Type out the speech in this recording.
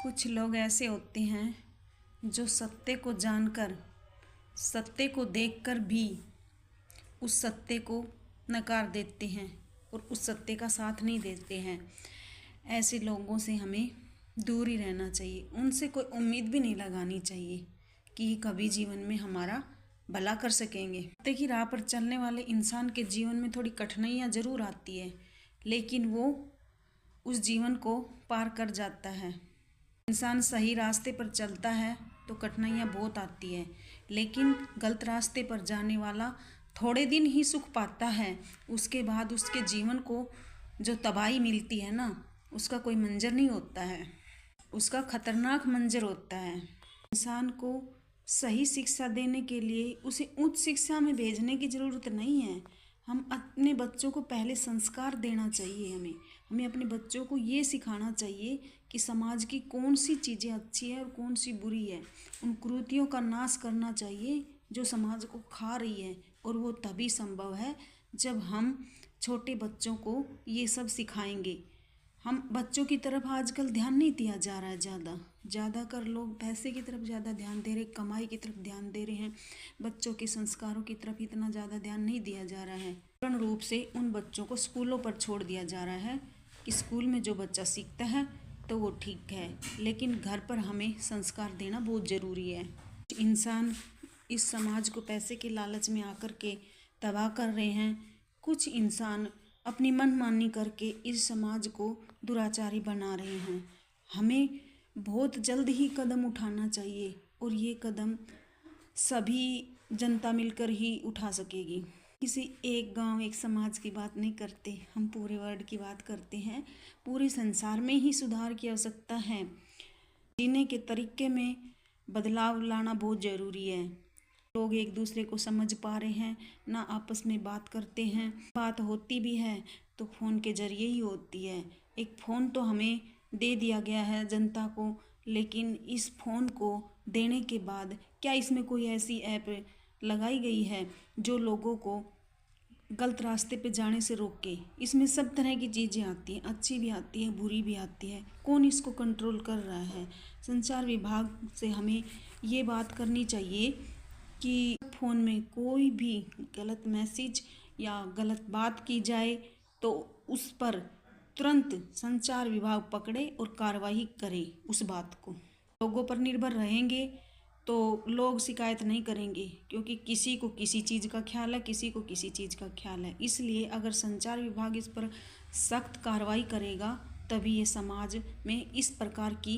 कुछ लोग ऐसे होते हैं जो सत्य को जानकर, सत्य को देखकर भी उस सत्य को नकार देते हैं और उस सत्य का साथ नहीं देते हैं। ऐसे लोगों से हमें दूर ही रहना चाहिए। उनसे कोई उम्मीद भी नहीं लगानी चाहिए कि ये कभी जीवन में हमारा भला कर सकेंगे। सत्य की राह पर चलने वाले इंसान के जीवन में थोड़ी कठिनाइयाँ ज़रूर आती है, लेकिन वो उस जीवन को पार कर जाता है। इंसान सही रास्ते पर चलता है तो कठिनाइयाँ बहुत आती है, लेकिन गलत रास्ते पर जाने वाला थोड़े दिन ही सुख पाता है। उसके बाद उसके जीवन को जो तबाही मिलती है ना, उसका कोई मंजर नहीं होता है, उसका खतरनाक मंजर होता है। इंसान को सही शिक्षा देने के लिए उसे उच्च शिक्षा में भेजने की ज़रूरत नहीं है। हम अपने बच्चों को पहले संस्कार देना चाहिए। हमें अपने बच्चों को ये सिखाना चाहिए कि समाज की कौन सी चीज़ें अच्छी है और कौन सी बुरी है। उन कुरीतियों का नाश करना चाहिए जो समाज को खा रही है, और वो तभी संभव है जब हम छोटे बच्चों को ये सब सिखाएंगे। हम बच्चों की तरफ आजकल ध्यान नहीं दिया जा रहा है। ज़्यादातर लोग पैसे की तरफ ज़्यादा ध्यान दे रहे, कमाई की तरफ ध्यान दे रहे हैं। बच्चों के संस्कारों की तरफ इतना ज़्यादा ध्यान नहीं दिया जा रहा है। पूर्ण रूप से उन बच्चों को स्कूलों पर छोड़ दिया जा रहा है कि स्कूल में जो बच्चा सीखता है तो वो ठीक है, लेकिन घर पर हमें संस्कार देना बहुत ज़रूरी है। इंसान इस समाज को पैसे के लालच में आकर के तबाह कर रहे हैं। कुछ इंसान अपनी मनमानी करके इस समाज को दुराचारी बना रहे हैं। हमें बहुत जल्द ही कदम उठाना चाहिए, और ये कदम सभी जनता मिलकर ही उठा सकेगी। किसी एक गांव, एक समाज की बात नहीं करते, हम पूरे वर्ल्ड की बात करते हैं। पूरे संसार में ही सुधार की आवश्यकता है। जीने के तरीके में बदलाव लाना बहुत ज़रूरी है। लोग एक दूसरे को समझ पा रहे हैं ना, आपस में बात करते हैं। बात होती भी है तो फ़ोन के ज़रिए ही होती है। एक फ़ोन तो हमें दे दिया गया है जनता को, लेकिन इस फ़ोन को देने के बाद क्या इसमें कोई ऐसी ऐप लगाई गई है जो लोगों को गलत रास्ते पे जाने से रोके? इसमें सब तरह की चीज़ें आती हैं, अच्छी भी आती है, बुरी भी आती है। कौन इसको कंट्रोल कर रहा है? संचार विभाग से हमें ये बात करनी चाहिए कि फ़ोन में कोई भी गलत मैसेज या गलत बात की जाए तो उस पर तुरंत संचार विभाग पकड़े और कार्रवाई करे उस बात को। लोगों पर निर्भर रहेंगे तो लोग शिकायत नहीं करेंगे, क्योंकि किसी को किसी चीज़ का ख्याल है, किसी को किसी चीज़ का ख्याल है। इसलिए अगर संचार विभाग इस पर सख्त कार्रवाई करेगा तभी ये समाज में इस प्रकार की